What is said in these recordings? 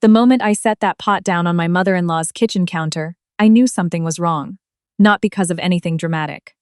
The moment I set that pot down on my mother-in-law's kitchen counter, I knew something was wrong. Not because of anything dramatic.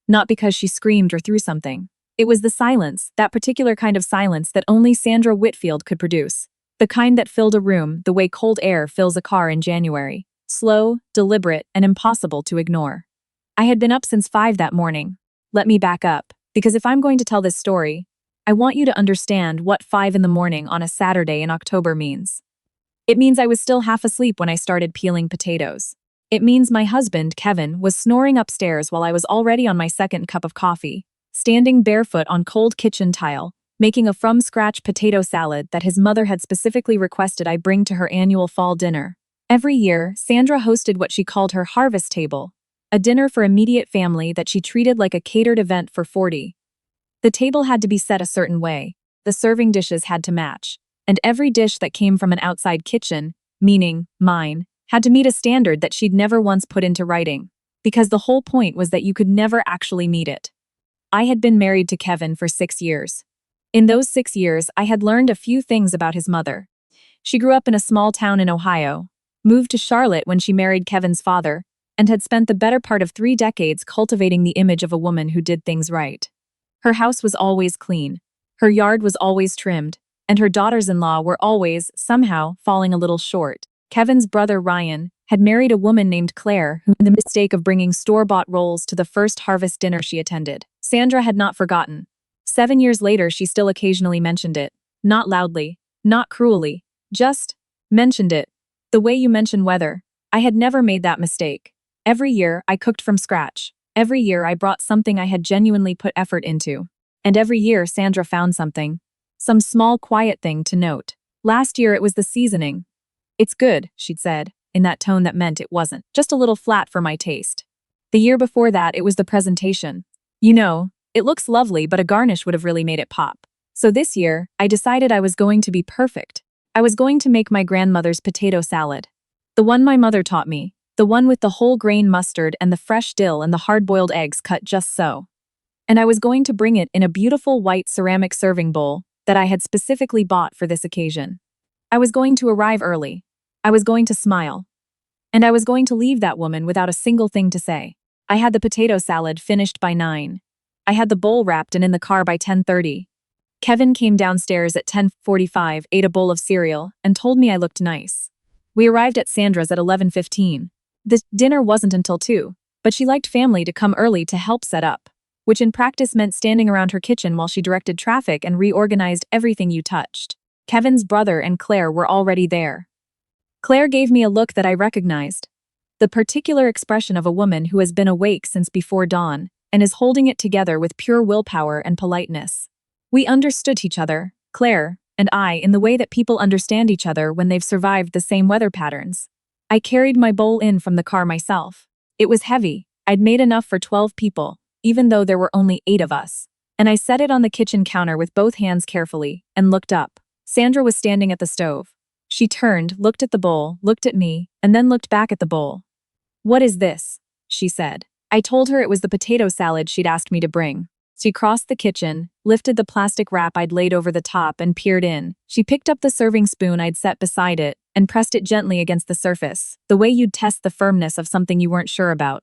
Not because she screamed or threw something. It was the silence, that particular kind of silence that only Sandra Whitfield could produce. The kind that filled a room the way cold air fills a car in January. Slow, deliberate, and impossible to ignore. I had been up since 5 that morning. Let me back up, because if I'm going to tell this story, I want you to understand what 5 in the morning on a Saturday in October means. It means I was still half asleep when I started peeling potatoes. It means my husband, Kevin, was snoring upstairs while I was already on my second cup of coffee, standing barefoot on cold kitchen tile, making a from-scratch potato salad that his mother had specifically requested I bring to her annual fall dinner. Every year, Sandra hosted what she called her harvest table, a dinner for immediate family that she treated like a catered event for 40. The table had to be set a certain way, the serving dishes had to match, and every dish that came from an outside kitchen, meaning mine, had to meet a standard that she'd never once put into writing, because the whole point was that you could never actually meet it. I had been married to Kevin for 6 years. In those 6 years, I had learned a few things about his mother. She grew up in a small town in Ohio, moved to Charlotte when she married Kevin's father, and had spent the better part of 3 decades cultivating the image of a woman who did things right. Her house was always clean, her yard was always trimmed, and her daughters-in-law were always, somehow, falling a little short. Kevin's brother Ryan had married a woman named Claire who made the mistake of bringing store-bought rolls to the first harvest dinner she attended. Sandra had not forgotten. 7 years later, she still occasionally mentioned it. Not loudly, not cruelly, just mentioned it. The way you mention weather. I had never made that mistake. Every year, I cooked from scratch. Every year, I brought something I had genuinely put effort into. And every year, Sandra found something. Some small, quiet thing to note. Last year, it was the seasoning. "It's good," she'd said, in that tone that meant it wasn't. Just a little flat for my taste. The year before that, it was the presentation. "You know, it looks lovely, but a garnish would have really made it pop." So this year, I decided I was going to be perfect. I was going to make my grandmother's potato salad. The one my mother taught me. The one with the whole grain mustard and the fresh dill and the hard-boiled eggs cut just so. And I was going to bring it in a beautiful white ceramic serving bowl that I had specifically bought for this occasion. I was going to arrive early. I was going to smile. And I was going to leave that woman without a single thing to say. I had the potato salad finished by 9. I had the bowl wrapped and in the car by 10:30. Kevin came downstairs at 10:45, ate a bowl of cereal, and told me I looked nice. We arrived at Sandra's at 11:15. The dinner wasn't until 2, but she liked family to come early to help set up, which in practice meant standing around her kitchen while she directed traffic and reorganized everything you touched. Kevin's brother and Claire were already there. Claire gave me a look that I recognized. The particular expression of a woman who has been awake since before dawn and is holding it together with pure willpower and politeness. We understood each other, Claire and I, in the way that people understand each other when they've survived the same weather patterns. I carried my bowl in from the car myself. It was heavy. I'd made enough for 12 people, even though there were only 8 of us. And I set it on the kitchen counter with both hands carefully and looked up. Sandra was standing at the stove. She turned, looked at the bowl, looked at me, and then looked back at the bowl. "What is this?" she said. I told her it was the potato salad she'd asked me to bring. She crossed the kitchen, lifted the plastic wrap I'd laid over the top and peered in. She picked up the serving spoon I'd set beside it and pressed it gently against the surface, the way you'd test the firmness of something you weren't sure about.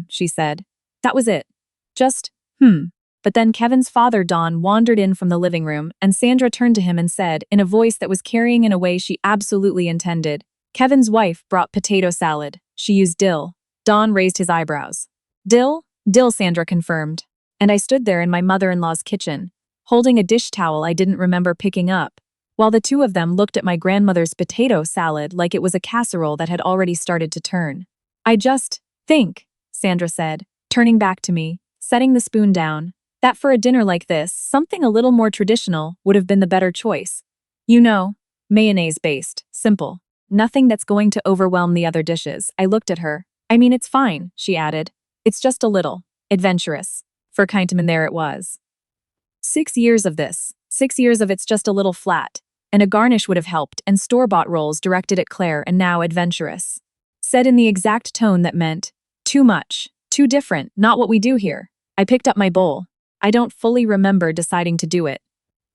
She said. That was it. Just, But then Kevin's father, Don, wandered in from the living room, and Sandra turned to him and said, in a voice that was carrying in a way she absolutely intended, "Kevin's wife brought potato salad. She used dill." Don raised his eyebrows. "Dill?" "Dill," Sandra confirmed. And I stood there in my mother-in-law's kitchen, holding a dish towel I didn't remember picking up, while the two of them looked at my grandmother's potato salad like it was a casserole that had already started to turn. "I just think," Sandra said, turning back to me, setting the spoon down, "that for a dinner like this, something a little more traditional would have been the better choice. You know, mayonnaise-based, simple. Nothing that's going to overwhelm the other dishes." I looked at her. "I mean, it's fine," she added. "It's just a little adventurous." For Kindman, there it was. 6 years of this. 6 years of it's just a little flat. And a garnish would have helped, and store-bought rolls directed at Claire, and now adventurous. Said in the exact tone that meant, too much, too different, not what we do here. I picked up my bowl. I don't fully remember deciding to do it.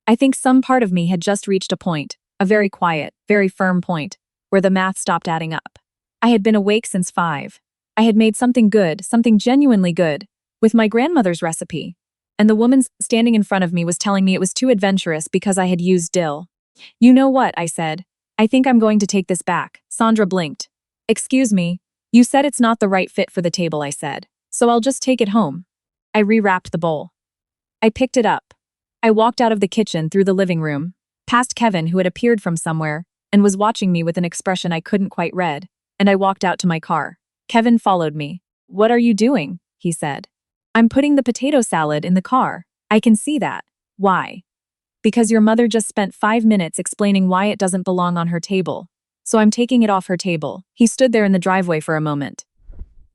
I think some part of me had just reached a point A very quiet, very firm point, where the math stopped adding up. I had been awake since 5. I had made something good, something genuinely good, with my grandmother's recipe. And the woman standing in front of me was telling me it was too adventurous because I had used dill. You know what, I said. I think I'm going to take this back. Sandra blinked. Excuse me, you said it's not the right fit for the table, I said. So I'll just take it home. I rewrapped the bowl. I picked it up. I walked out of the kitchen through the living room, past Kevin, who had appeared from somewhere and was watching me with an expression I couldn't quite read, and I walked out to my car. Kevin followed me. What are you doing? He said. I'm putting the potato salad in the car. I can see that. Why? Because your mother just spent 5 minutes explaining why it doesn't belong on her table. So I'm taking it off her table. He stood there in the driveway for a moment.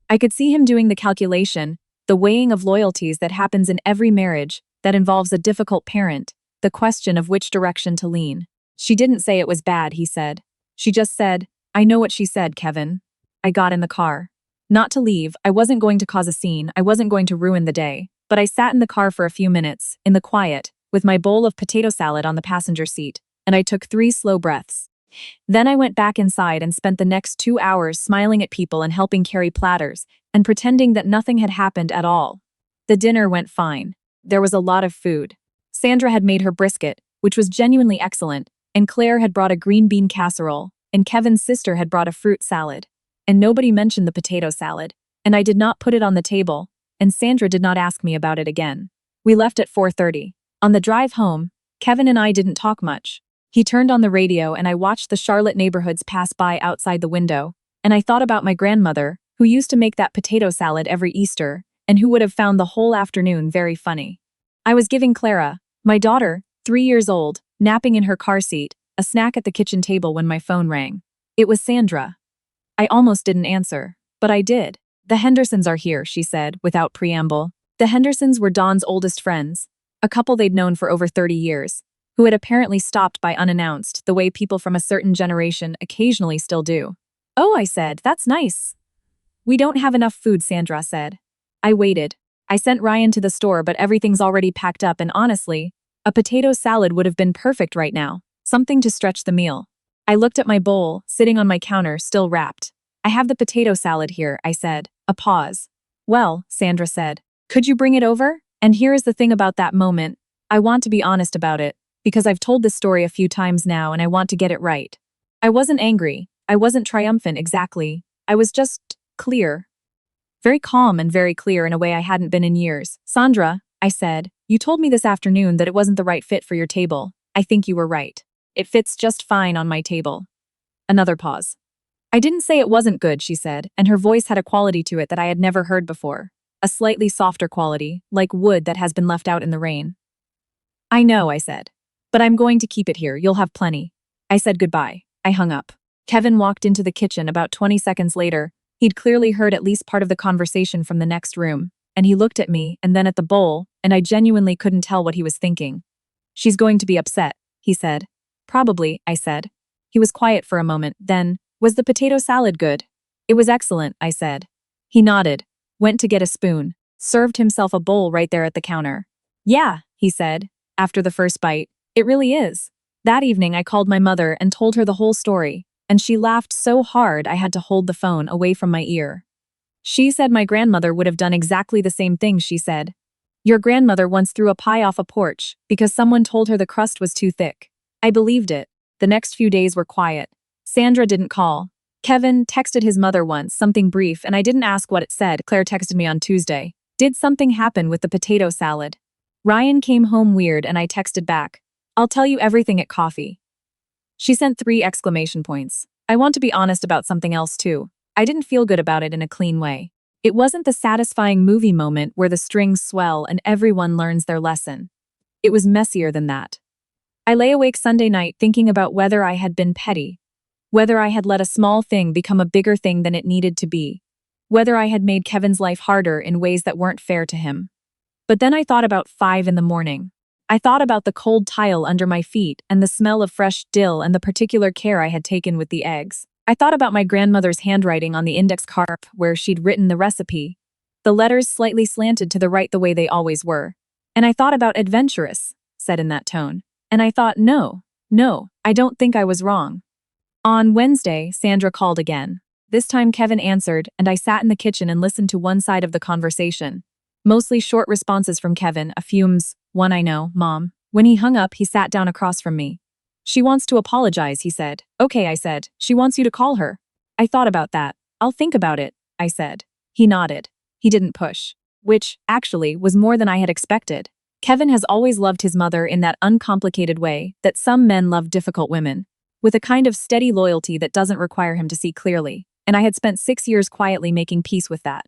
I could see him doing the calculation, the weighing of loyalties that happens in every marriage that involves a difficult parent, the question of which direction to lean. She didn't say it was bad, he said. She just said, I know what she said, Kevin. I got in the car. Not to leave, I wasn't going to cause a scene, I wasn't going to ruin the day, but I sat in the car for a few minutes, in the quiet, with my bowl of potato salad on the passenger seat, and I took 3 slow breaths. Then I went back inside and spent the next 2 hours smiling at people and helping carry platters, and pretending that nothing had happened at all. The dinner went fine. There was a lot of food. Sandra had made her brisket, which was genuinely excellent, and Claire had brought a green bean casserole, and Kevin's sister had brought a fruit salad. And nobody mentioned the potato salad, and I did not put it on the table, and Sandra did not ask me about it again. We left at 4:30. On the drive home, Kevin and I didn't talk much. He turned on the radio and I watched the Charlotte neighborhoods pass by outside the window, and I thought about my grandmother, who used to make that potato salad every Easter, and who would have found the whole afternoon very funny. I was giving Clara, my daughter, 3 years old, napping in her car seat, a snack at the kitchen table when my phone rang. It was Sandra. I almost didn't answer, but I did. The Hendersons are here, she said, without preamble. The Hendersons were Dawn's oldest friends, a couple they'd known for over 30 years, who had apparently stopped by unannounced, the way people from a certain generation occasionally still do. Oh, I said, that's nice. We don't have enough food, Sandra said. I waited. I sent Ryan to the store, but everything's already packed up, and honestly, a potato salad would have been perfect right now, something to stretch the meal. I looked at my bowl, sitting on my counter, still wrapped. I have the potato salad here, I said. A pause. Well, Sandra said, could you bring it over? And here is the thing about that moment. I want to be honest about it, because I've told this story a few times now and I want to get it right. I wasn't angry. I wasn't triumphant exactly. I was just clear. Very calm and very clear in a way I hadn't been in years. Sandra, I said, you told me this afternoon that it wasn't the right fit for your table. I think you were right. It fits just fine on my table. Another pause. I didn't say it wasn't good, she said, and her voice had a quality to it that I had never heard before. A slightly softer quality, like wood that has been left out in the rain. I know, I said. But I'm going to keep it here, you'll have plenty. I said goodbye. I hung up. Kevin walked into the kitchen about 20 seconds later. He'd clearly heard at least part of the conversation from the next room, and he looked at me and then at the bowl, and I genuinely couldn't tell what he was thinking. She's going to be upset, he said. Probably, I said. He was quiet for a moment, then, was the potato salad good? It was excellent, I said. He nodded, went to get a spoon, served himself a bowl right there at the counter. Yeah, he said, after the first bite, it really is. That evening I called my mother and told her the whole story, and she laughed so hard I had to hold the phone away from my ear. She said my grandmother would have done exactly the same thing, she said. Your grandmother once threw a pie off a porch because someone told her the crust was too thick. I believed it. The next few days were quiet. Sandra didn't call. Kevin texted his mother once, something brief, and I didn't ask what it said. Claire texted me on Tuesday. Did something happen with the potato salad? Ryan came home weird and I texted back. I'll tell you everything at coffee. She sent 3 exclamation points. I want to be honest about something else too. I didn't feel good about it in a clean way. It wasn't the satisfying movie moment where the strings swell and everyone learns their lesson. It was messier than that. I lay awake Sunday night thinking about whether I had been petty, whether I had let a small thing become a bigger thing than it needed to be, whether I had made Kevin's life harder in ways that weren't fair to him. But then I thought about 5 in the morning. I thought about the cold tile under my feet and the smell of fresh dill and the particular care I had taken with the eggs. I thought about my grandmother's handwriting on the index card where she'd written the recipe, the letters slightly slanted to the right the way they always were. And I thought about adventurous, said in that tone. And I thought, no, No, I don't think I was wrong. On Wednesday, Sandra called again. This time Kevin answered, and I sat in the kitchen and listened to one side of the conversation. Mostly short responses from Kevin, a few mms, one I know, Mom. When he hung up, he sat down across from me. She wants to apologize, he said. Okay, I said. She wants you to call her. I thought about that. I'll think about it, I said. He nodded. He didn't push. Which, actually, was more than I had expected. Kevin has always loved his mother in that uncomplicated way that some men love difficult women, with a kind of steady loyalty that doesn't require him to see clearly, and I had spent 6 years quietly making peace with that.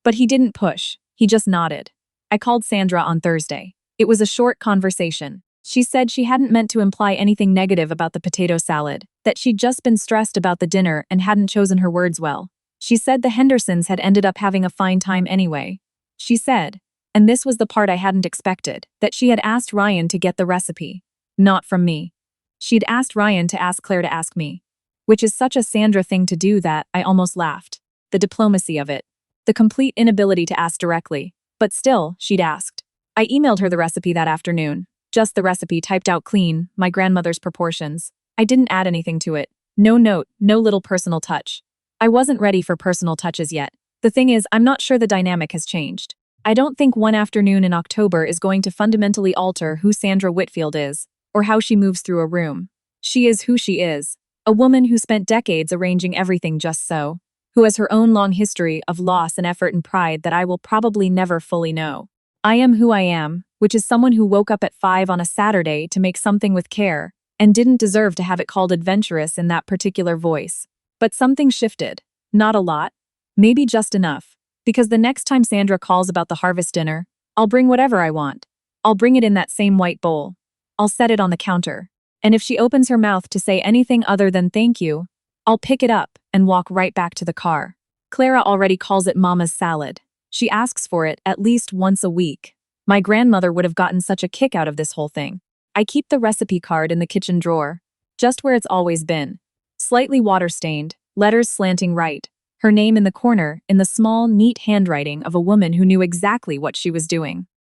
But he didn't push, he just nodded. I called Sandra on Thursday. It was a short conversation. She said she hadn't meant to imply anything negative about the potato salad, that she'd just been stressed about the dinner and hadn't chosen her words well. She said the Hendersons had ended up having a fine time anyway. She said, and this was the part I hadn't expected, that she had asked Ryan to get the recipe. Not from me. She'd asked Ryan to ask Claire to ask me. Which is such a Sandra thing to do that I almost laughed. The diplomacy of it. The complete inability to ask directly. But still, she'd asked. I emailed her the recipe that afternoon. Just the recipe typed out clean, my grandmother's proportions. I didn't add anything to it. No note, no little personal touch. I wasn't ready for personal touches yet. The thing is, I'm not sure the dynamic has changed. I don't think one afternoon in October is going to fundamentally alter who Sandra Whitfield is, or how she moves through a room. She is who she is. A woman who spent decades arranging everything just so, who has her own long history of loss and effort and pride that I will probably never fully know. I am who I am, which is someone who woke up at 5 on a Saturday to make something with care, and didn't deserve to have it called adventurous in that particular voice. But something shifted. Not a lot. Maybe just enough. Because the next time Sandra calls about the harvest dinner, I'll bring whatever I want. I'll bring it in that same white bowl. I'll set it on the counter. And if she opens her mouth to say anything other than thank you, I'll pick it up and walk right back to the car. Clara already calls it Mama's salad. She asks for it at least once a week. My grandmother would have gotten such a kick out of this whole thing. I keep the recipe card in the kitchen drawer, just where it's always been. Slightly water-stained, letters slanting right. Her name in the corner, in the small, neat handwriting of a woman who knew exactly what she was doing.